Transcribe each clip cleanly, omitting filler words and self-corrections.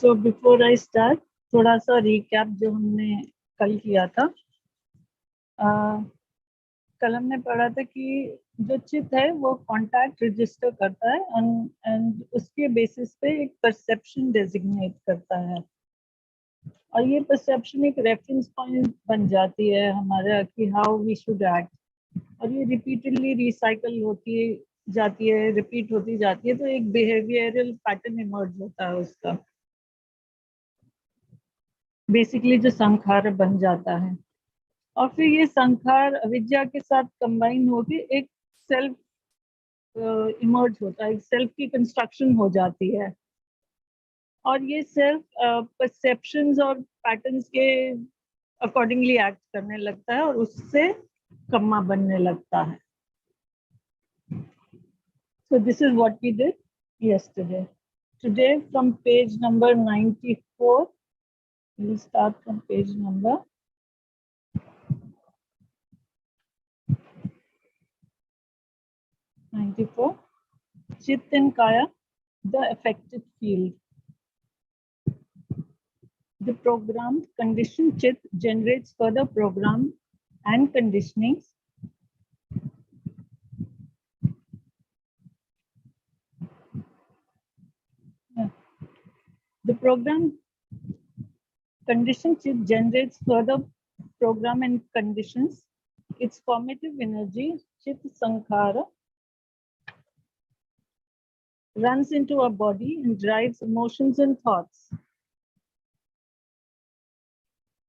So before I start, थोड़ा सा recap जो हमने कल किया था। कल हमने पढ़ा था कि जो चित्त है वो कॉन्टैक्ट रजिस्टर करता है एंड उसके बेसिस पे एक परसेप्शन डेजिग्नेट करता है, और ये परसेप्शन एक रेफरेंस पॉइंट बन जाती है हमारा कि हाउ वी शुड एक्ट, और ये रिपीटेडली रिसाइकल होती जाती है, रिपीट होती जाती है, तो एक बिहेवियरल पैटर्न इमर्ज होता है उसका, बेसिकली जो संखार बन जाता है। और फिर ये संखार अविद्या के साथ कंबाइन होके एक सेल्फ इमर्ज होता है, एक सेल्फ की कंस्ट्रक्शन हो जाती है, और ये सेल्फ परसेप्शंस और पैटर्न्स के अकॉर्डिंगली एक्ट करने लगता है और उससे कम्मा बनने लगता है। So this is what we did yesterday. Today from page number 94, we'll start from page number 94. Chit and Kaya, the affected field. The programmed conditioned chit generates further program and conditionings. The program conditioned chit generates further program and conditions. Its formative energy, chit sankhara, runs into our body and drives emotions and thoughts.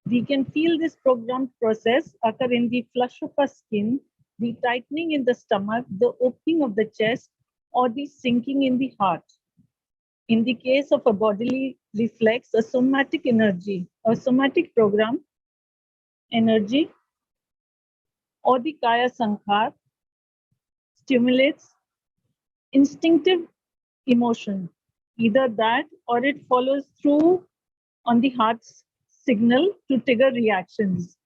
We can feel this programmed process occur in the flush of our skin, the tightening in the stomach, the opening of the chest, or the sinking in the heart. In the case of a bodily reflex, a somatic energy, or somatic program energy, or the Kaya Sankhar stimulates instinctive emotion, either that or it follows through on the heart's signal to trigger reactions.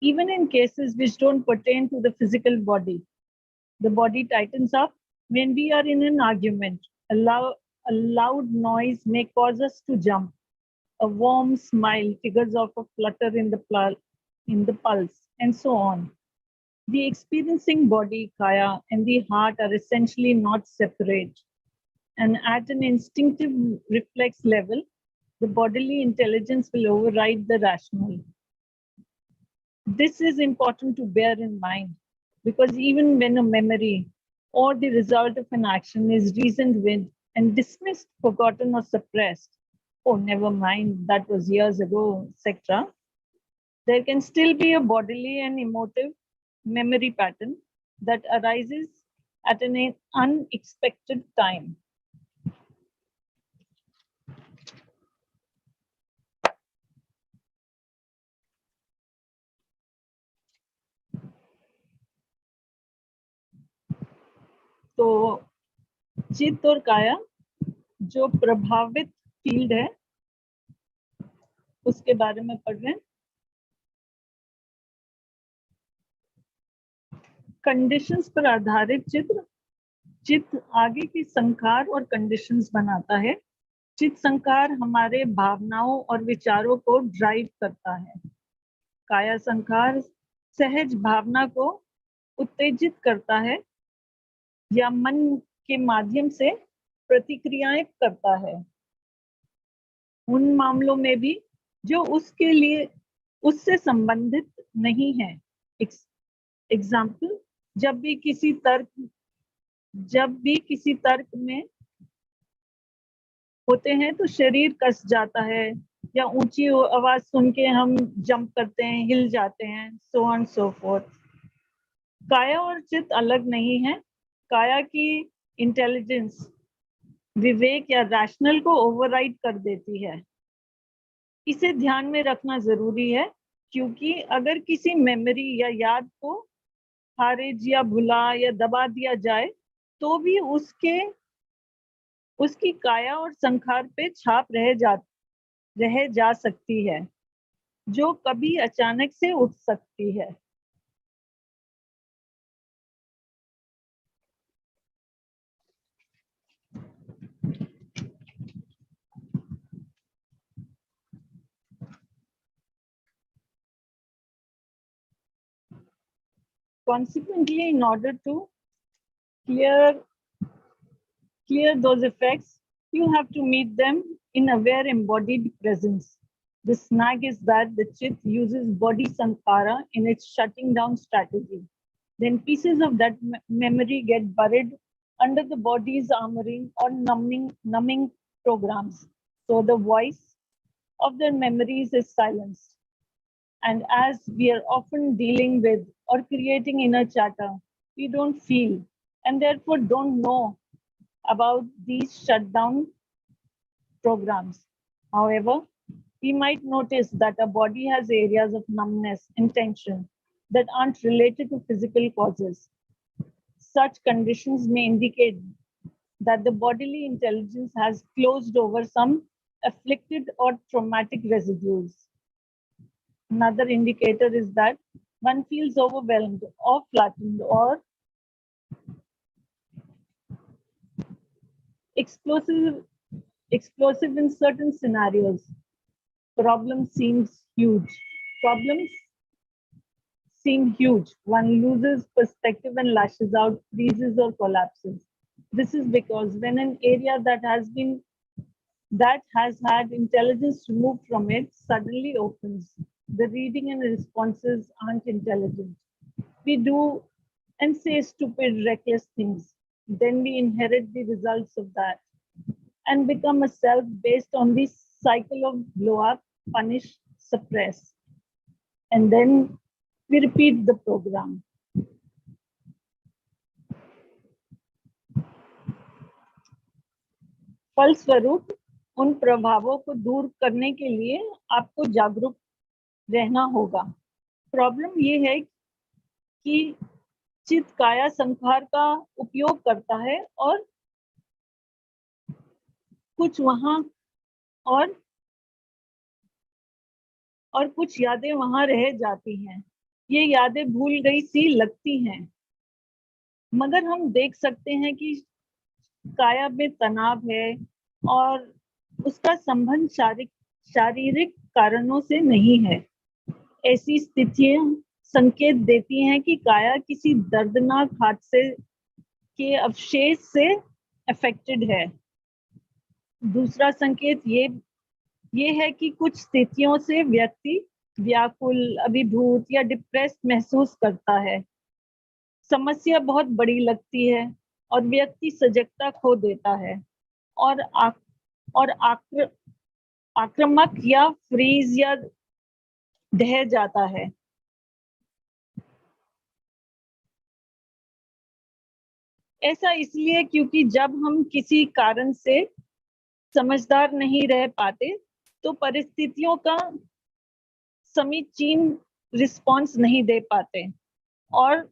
Even in cases which don't pertain to the physical body, the body tightens up when we are in an argument. A loud noise may cause us to jump. A warm smile triggers off a flutter in the pulse, and so on. The experiencing body, Kaya, and the heart are essentially not separate. And at an instinctive reflex level, the bodily intelligence will override the rational. This is important to bear in mind, because even when a memory or the result of an action is reasoned with and dismissed, forgotten, or suppressed, oh, never mind, that was years ago, etc., there can still be a bodily and emotive memory pattern that arises at an unexpected time. तो चित्त और काया जो प्रभावित field है उसके बारे में पढ़ रहे हैं। कंडीशंस पर आधारित चित्त आगे की संखार और कंडीशंस बनाता है। चित्त संखार हमारे भावनाओं और विचारों को ड्राइव करता है। काया संखार सहज भावना को उत्तेजित करता है या मन के माध्यम से प्रतिक्रियाएं करता है उन मामलों में भी जो उससे संबंधित नहीं है। एग्जाम्पल, जब भी किसी तर्क में होते हैं तो शरीर कस जाता है, या ऊंची आवाज सुन के हम जंप करते हैं, हिल जाते हैं, सो ऑन सो फोर्थ। काया और चित्त अलग नहीं है। काया की इंटेलिजेंस विवेक या रैशनल को ओवरराइड कर देती है। इसे ध्यान में रखना जरूरी है, क्योंकि अगर किसी मेमोरी या याद को खारिज या भुला या दबा दिया जाए तो भी उसकी काया और संखार पे छाप रह जा सकती है, जो कभी अचानक से उठ सकती है। Consequently, in order to clear those effects, you have to meet them in aware embodied presence. The snag is that the chit uses body sankhara in its shutting down strategy. Then pieces of that memory get buried under the body's armoring or numbing programs. So the voice of their memories is silenced. And as we are often dealing with or creating inner chatter, we don't feel and therefore don't know about these shutdown programs. However, we might notice that our body has areas of numbness and tension that aren't related to physical causes. Such conditions may indicate that the bodily intelligence has closed over some afflicted or traumatic residues. Another indicator is that one feels overwhelmed or flattened or explosive in certain scenarios. Problems seem huge. One loses perspective and lashes out, freezes or collapses. This is because when an area that has had intelligence removed from it suddenly opens, the reading and responses aren't intelligent. We do and say stupid, reckless things. Then we inherit the results of that and become a self based on this cycle of blow up, punish, suppress. And then we repeat the program. फलस्वरूप उन प्रभावों को दूर करने के लिए आपको जागरूक रहना होगा. प्रॉब्लम ये है कि चित्त काया संखार का उपयोग करता है और कुछ वहां और कुछ यादें वहां रह जाती हैं. ये यादें भूल गई सी लगती हैं, मगर हम देख सकते हैं कि काया में तनाव है और उसका संबंध शारीरिक कारणों से नहीं है. ऐसी स्थितियां संकेत देती हैं कि काया किसी दर्दनाक हादसे के अवशेष से अफेक्टेड है. दूसरा संकेत ये है कि कुछ स्थितियों से व्यक्ति व्याकुल, अभिभूत या डिप्रेस महसूस करता है. समस्या बहुत बड़ी लगती है और व्यक्ति सजगता खो देता है और आक्रामक या फ्रीज या ढह जाता है. ऐसा इसलिए क्योंकि जब हम किसी कारण से समझदार नहीं रह पाते तो परिस्थितियों का समीचीन रिस्पॉन्स नहीं दे पाते और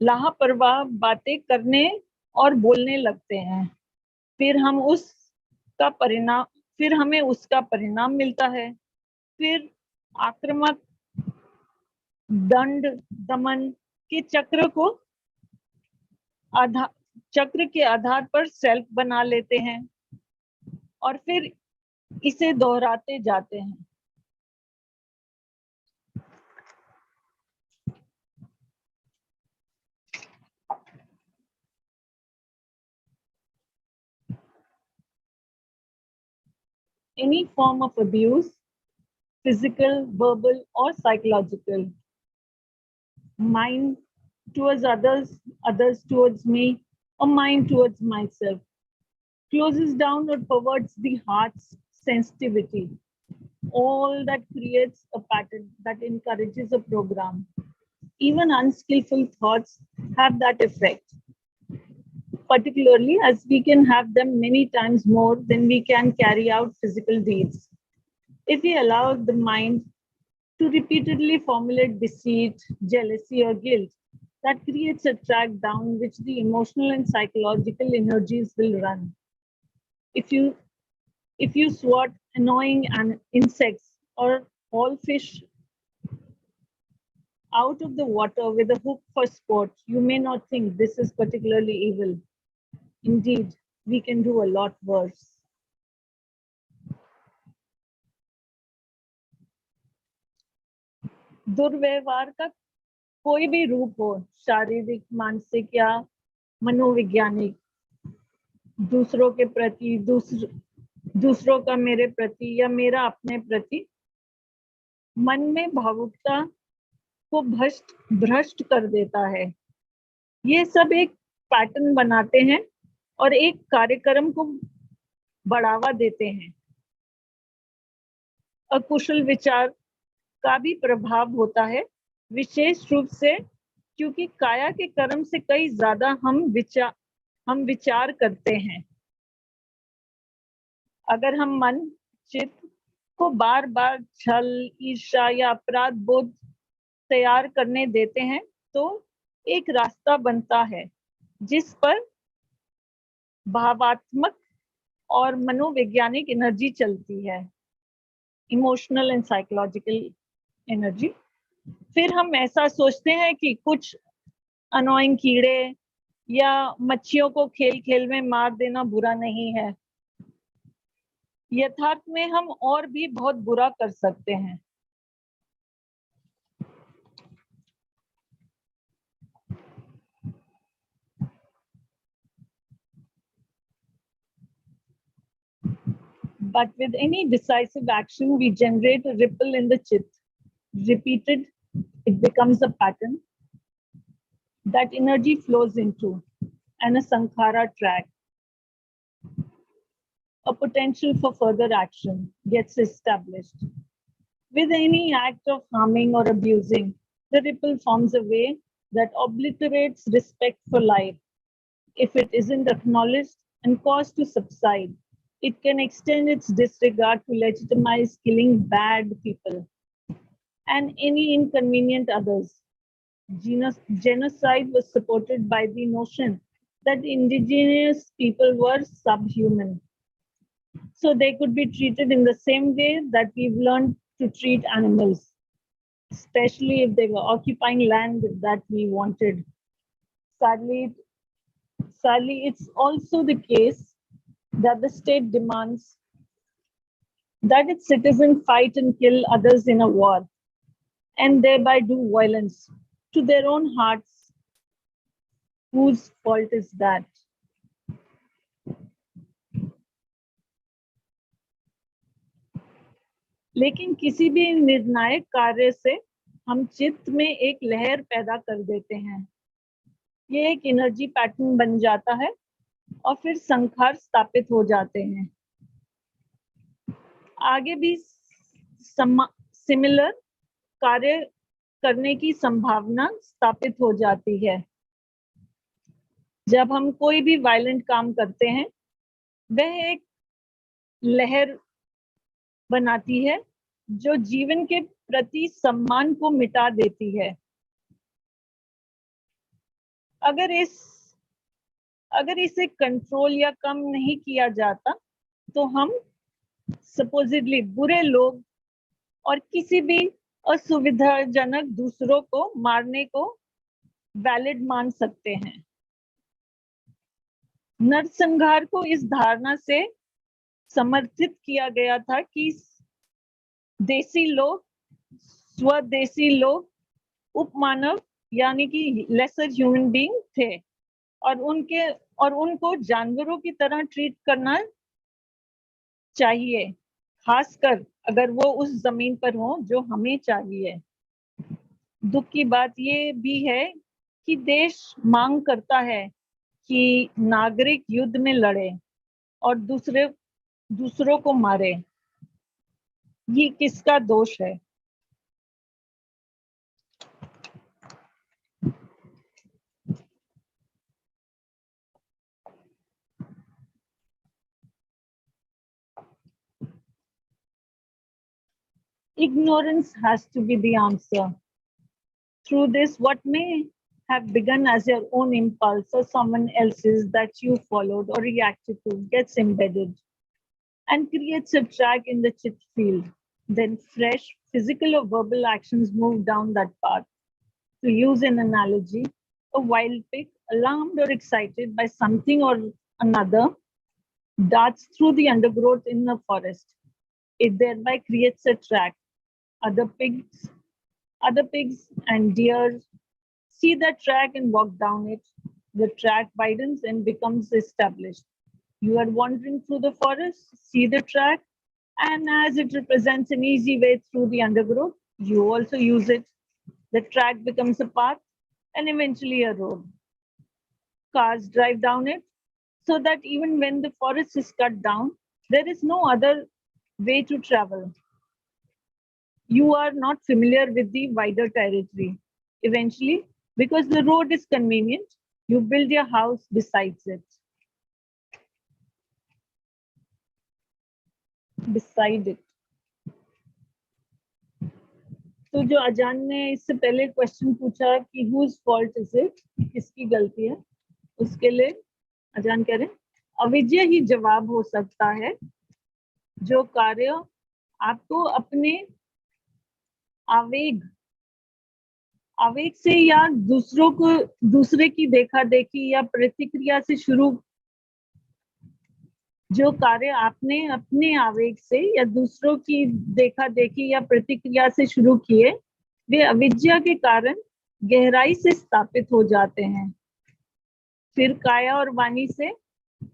लापरवाह बातें करने और बोलने लगते हैं. फिर हमें उसका परिणाम मिलता है. फिर आक्रामक दंड दमन के चक्र के आधार पर सेल्फ बना लेते हैं और फिर इसे दोहराते जाते हैं. Any form of abuse, physical, verbal, or psychological, mine towards others, others towards me, or mine towards myself, closes down or perverts the heart's sensitivity. All that creates a pattern that encourages a program. Even unskillful thoughts have that effect, particularly as we can have them many times more than we can carry out physical deeds. If we allow the mind to repeatedly formulate deceit, jealousy, or guilt, that creates a track down which the emotional and psychological energies will run. If you swat annoying insects or all fish out of the water with a hook for sport, you may not think this is particularly evil. Indeed, we can do a lot worse. दुर्व्यवहार का कोई भी रूप हो, शारीरिक, मानसिक या मनोवैज्ञानिक, दूसरों के प्रति, दूसरों का मेरे प्रति या मेरा अपने प्रति, मन में भावुकता को भ्रष्ट कर देता है। ये सब एक पैटर्न बनाते हैं और एक कार्यक्रम को बढ़ावा देते हैं। अकुशल विचार का भी प्रभाव होता है, विशेष रूप से क्योंकि काया के कर्म से कई ज्यादा हम विचार करते हैं। अगर हम मन, चित्त को बार बार छल, ईर्ष्या या अपराध बोध तैयार करने देते हैं तो एक रास्ता बनता है जिस पर भावात्मक और मनोवैज्ञानिक एनर्जी चलती है, इमोशनल एंड साइकोलॉजिकल एनर्जी। फिर हम ऐसा सोचते हैं कि कुछ अनोइंग कीड़े या मच्छियों को खेल खेल में मार देना बुरा नहीं है। यथार्थ में हम और भी बहुत बुरा कर सकते हैं। But with any decisive action, we generate a ripple in the chit. Repeated, it becomes a pattern that energy flows into, and a sankhara track. A potential for further action gets established. With any act of harming or abusing, the ripple forms a way that obliterates respect for life. If it isn't acknowledged and caused to subside, it can extend its disregard to legitimize killing bad people and any inconvenient others. Genocide was supported by the notion that indigenous people were subhuman, so they could be treated in the same way that we've learned to treat animals, especially if they were occupying land that we wanted. Sadly, it's also the case that the state demands that its citizens fight and kill others in a war and thereby do violence to their own hearts. Whose fault is that? लेकिन किसी भी निर्णायक कार्य से हम चित्त में एक लहर पैदा कर देते हैं। ये एक एनर्जी पैटर्न बन जाता है और फिर संखार स्थापित हो जाते हैं। आगे भी सिमिलर कार्य करने की संभावना स्थापित हो जाती है। जब हम कोई भी वायलेंट काम करते हैं, वह एक लहर बनाती है जो जीवन के प्रति सम्मान को मिटा देती है। अगर इसे कंट्रोल या कम नहीं किया जाता तो हम सपोजिटली बुरे लोग और किसी भी असुविधाजनक दूसरों को मारने को वैलिड मान सकते हैं। नरसंहार को इस धारणा से समर्थित किया गया था कि देसी लोग, स्वदेशी लोग उपमानव यानी कि लेसर ह्यूमन बीइंग थे और उनको जानवरों की तरह ट्रीट करना चाहिए, खासकर अगर वो उस जमीन पर हो जो हमें चाहिए। दुख की बात ये भी है कि देश मांग करता है कि नागरिक युद्ध में लड़े और दूसरों को मारे। ये किसका दोष है? Ignorance has to be the answer. Through this, what may have begun as your own impulse or someone else's that you followed or reacted to gets embedded and creates a track in the chit field. Then fresh physical or verbal actions move down that path. To use an analogy, a wild pig, alarmed or excited by something or another, darts through the undergrowth in the forest. It thereby creates a track. Other pigs and deer See the track and walk down it. The track widens and becomes established. You are wandering through the forest, see the track, and as it represents an easy way through the undergrowth, you also use it. The track becomes a path and eventually a road. Cars drive down it so that even when the forest is cut down, there is no other way to travel. You are not familiar with the wider territory. Eventually, because the road is convenient, you build your house besides it. Beside it. तो जो अजान ने इससे पहले question पूछा कि whose fault is it, किसकी गलती है, उसके लिए अजान कह रहे हैं अविद्या ही जवाब हो सकता है। जो कार्य आपको अपने आवेग से या दूसरे की देखा देखी या प्रतिक्रिया से शुरू, जो कार्य आपने अपने आवेग से या दूसरों की देखा देखी या प्रतिक्रिया से शुरू किए, वे अविद्या के कारण गहराई से स्थापित हो जाते हैं। फिर काया और वाणी से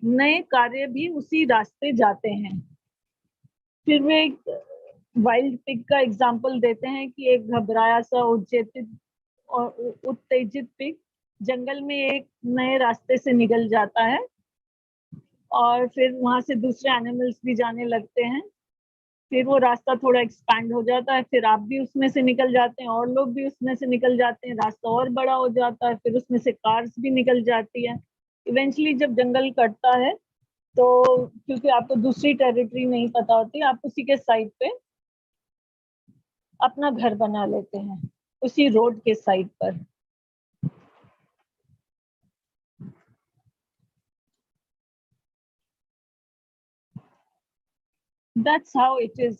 नए कार्य भी उसी रास्ते जाते हैं। फिर वे वाइल्ड पिग का एग्जाम्पल देते हैं कि एक घबराया सा उत्तेजित पिग जंगल में एक नए रास्ते से निकल जाता है और फिर वहां से दूसरे एनिमल्स भी जाने लगते हैं। फिर वो रास्ता थोड़ा एक्सपैंड हो जाता है, फिर आप भी उसमें से निकल जाते हैं और लोग भी उसमें से निकल जाते हैं, रास्ता और बड़ा हो जाता है, फिर उसमें से कार्स भी निकल जाती है। इवेंचुअली जब जंगल कटता है तो क्योंकि आपको दूसरी टेरिटरी नहीं पता होती, आप उसी के साइड पे अपना घर बना लेते हैं, उसी रोड के साइड पर। That's how it is.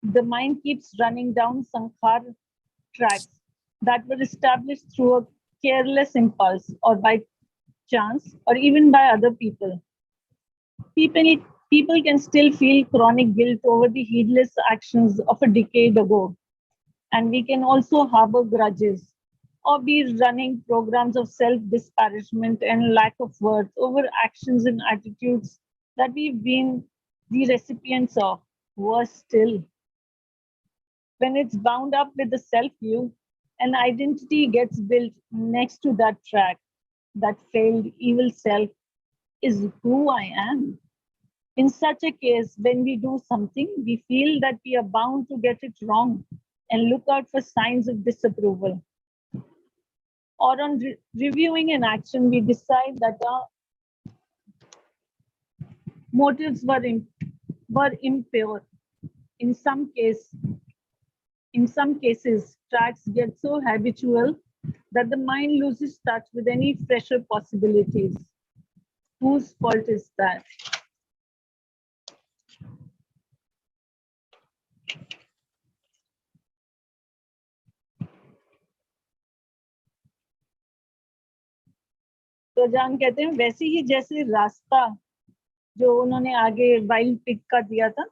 The mind keeps running down sankhar tracks that were established through a careless impulse or by chance or even by other people. People can still feel chronic guilt over the heedless actions of a decade ago. And we can also harbor grudges or be running programs of self-disparagement and lack of worth over actions and attitudes that we've been the recipients of. Worse still, when it's bound up with the self-view, an identity gets built next to that track. That failed evil self is who I am. In such a case, when we do something, we feel that we are bound to get it wrong and look out for signs of disapproval. Or on reviewing an action, we decide that our motives were impure. In some cases, tracks get so habitual that the mind loses touch with any fresher possibilities. Whose fault is that? तो जान कहते हैं वैसे ही जैसे रास्ता जो उन्होंने आगे वाइल्ड पिग का दिया था,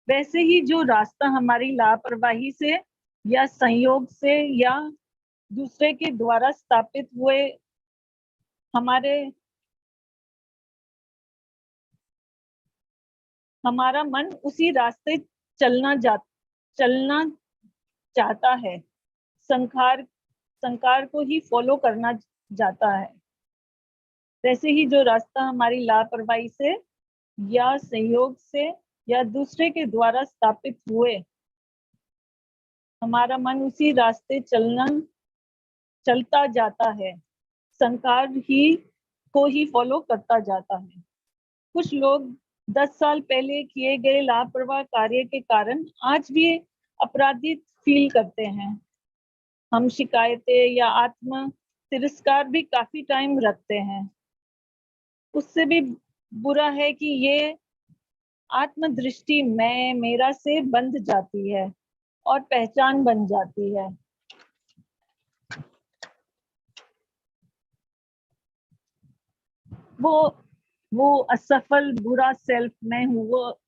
वैसे ही जो रास्ता हमारी लापरवाही से या संयोग से या दूसरे के द्वारा स्थापित हुए हमारा मन उसी रास्ते चलना चाहता है, संकार को ही फॉलो करना जाता है। वैसे ही जो रास्ता हमारी लापरवाही से या संयोग से या दूसरे के द्वारा स्थापित हुए, हमारा मन उसी रास्ते चलता जाता है, संकार को ही फॉलो करता जाता है। कुछ लोग 10 साल पहले किए गए लापरवाह कार्य के कारण आज भी अपराधित फील करते हैं। हम शिकायतें या आत्म तिरस्कार भी काफी टाइम रखते हैं। उससे भी बुरा है कि ये आत्मदृष्टि मैं मेरा से बंध जाती है और पहचान बन जाती है। वो असफल बुरा सेल्फ मैं हूँ। वो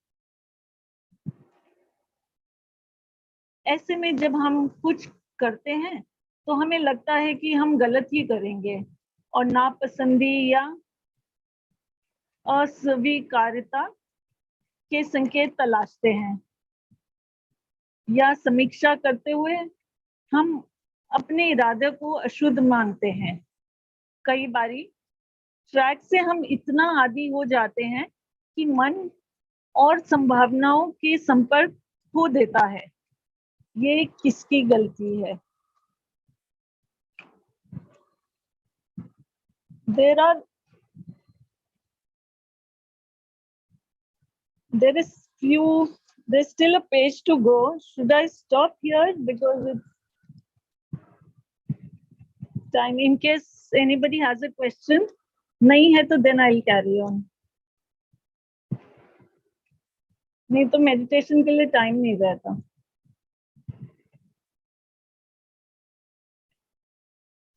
ऐसे में जब हम कुछ करते हैं तो हमें लगता है कि हम गलत ही करेंगे और नापसंदी या अस्वीकार्यता के संकेत तलाशते हैं, या समीक्षा करते हुए हम अपने इरादे को अशुद्ध मानते हैं। कई बारी ट्रैक से हम इतना आदी हो जाते हैं कि मन और संभावनाओं के संपर्क खो देता है। ये किसकी गलती है? There's still a page to go. Should I stop here because it's time? In case anybody has a question, नहीं है तो then I'll carry on. नहीं तो मेडिटेशन के लिए टाइम नहीं रहता।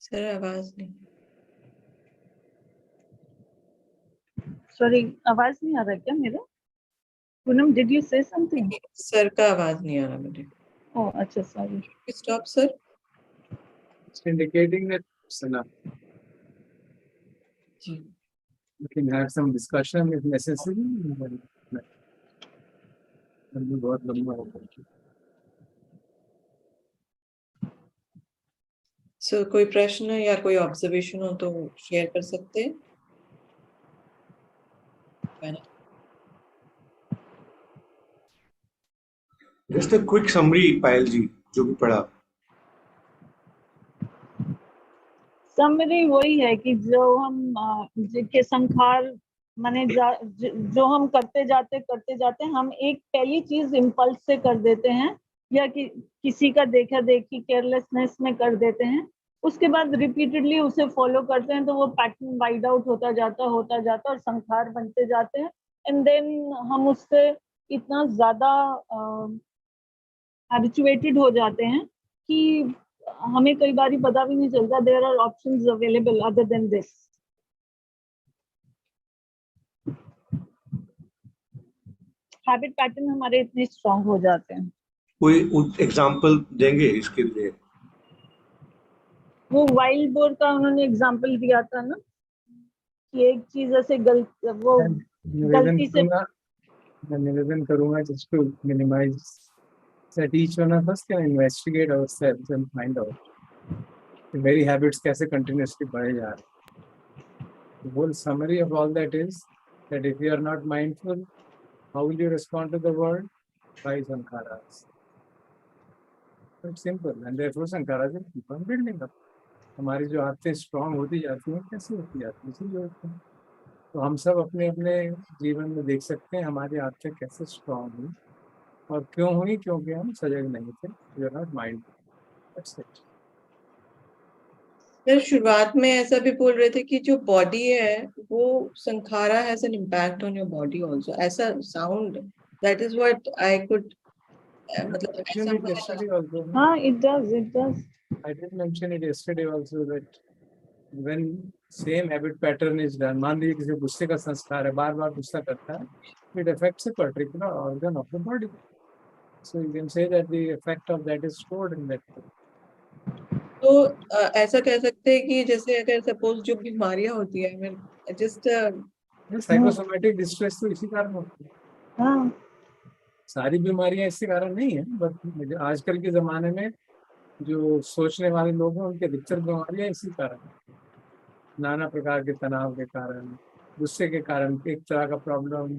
सर आवाज नहीं। सॉरी, आवाज नहीं आ रहा क्या मेरा? Poonam, did you say something? Sir का आवाज नहीं आ रहा मुझे। Oh, अच्छा, sorry. Stop, sir. It's indicating that it's enough. We can have some discussion if necessary. बहुत लंबा होगा। सर कोई प्रश्न या कोई ऑब्जर्वेशन हो तो शेयर कर सकते हैं। Just a quick summary, पायल जी, जो भी पढ़ा। समरी वही है कि जो हम के संखार माने जो हम करते जाते हम एक पहली चीज इम्पल्स से कर देते हैं या किसी का देखा देखी केयरलेसनेस में कर देते हैं, उसके बाद रिपीटेडली उसे फॉलो करते हैं तो वो पैटर्न वाइड आउट होता जाता और संखार बनते जाते हैं। एंड देन हम उससे इतना ज्यादा हैबिचुएटेड हो जाते हैं कि हमें कई बार पता भी नहीं चलता there are options available other than this. Habit pattern हमारे इतने स्ट्रांग हो जाते हैं। कोई एग्जांपल देंगे इसके लिए? वो वाइल्ड बोर का उन्होंने एग्जांपल दिया था ना कि एक चीज ऐसे गलती से निवेदन करूंगा just to minimize that each one of us can investigate ourselves and find out the very habits कैसे continuously बढ़े जा रहे हैं। The whole summary of all that is that if you are not mindful, how will you respond to the world? By sankharas. It's simple, and therefore sankharas will keep on building up. हमारी जो आदतें strong होती जाती हैं, कैसे होती जाती है, इसीलिए होती हैं। तो हम सब अपने अपने जीवन में देख सकते हैं हमारी आदतें कैसे स्ट्रांग हुई और क्यों हुई, क्योंकि हम सजग नहीं थे, we are not mindful. That's it. Sir शुरुआत में ऐसा भी बोल रहे थे कि जो बॉडी है वो sankhara has an impact on your body also, ऐसा sound, that is what I could मतलब ऐसा। हाँ, it does. I did mention it yesterday also that when same habit pattern is done, मान लीजिए किसी गुस्से का संस्कार है, बार बार गुस्सा करता है, it affects a particular organ of the body. So you can say that the effect of that is stored in that. तो ऐसा कह सकते हैं कि जैसे अगर सपोज जो बीमारियां होती है, मैं जस्ट साइकोसोमैटिक डिस्ट्रेस तो इसी कारण होती है। हाँ, सारी बीमारियां इसी कारण नहीं है, बट आजकल के जमाने में जो सोचने वाले लोग हैं उनके अधिकतर बीमारियां इसी कारण, नाना प्रकार के तनाव के कारण, गुस्से के कारण एक तरह का प्रॉब्लम,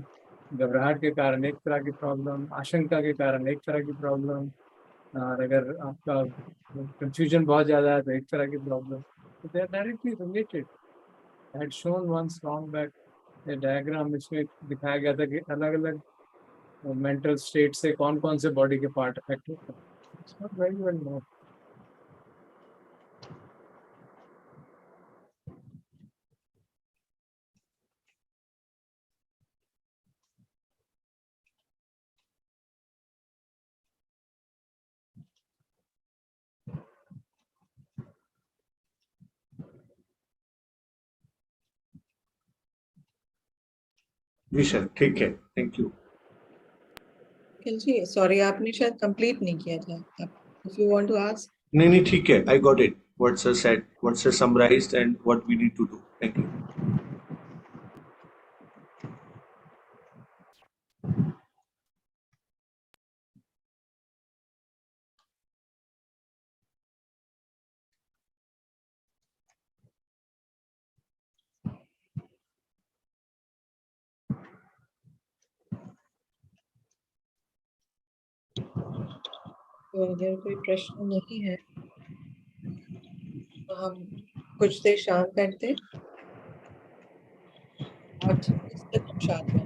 घबराहट के कारण एक तरह की प्रॉब्लम, आशंका के कारण एक तरह की प्रॉब्लम, और अगर आपका कंफ्यूजन बहुत ज़्यादा है तो एक तरह की प्रॉब्लम। तो they are directly related. I had shown once long back a diagram, इसमें दिखाया गया था कि अलग अलग मेंटल स्टेट से कौन कौन से बॉडी के पार्ट अफेक्ट होते हैं। It's not very well known. जी सर, ठीक है, थैंक यू। जी सॉरी, आपने शायद कंप्लीट नहीं किया था। If you want to ask. नहीं नहीं ठीक है, I got it. What sir said, what sir summarized, and what we need to do. Thank you. तो अगर कोई प्रश्न नहीं है तो हम कुछ देर शांत बैठते हैं और 26 तक हम शांत बैठेंगे।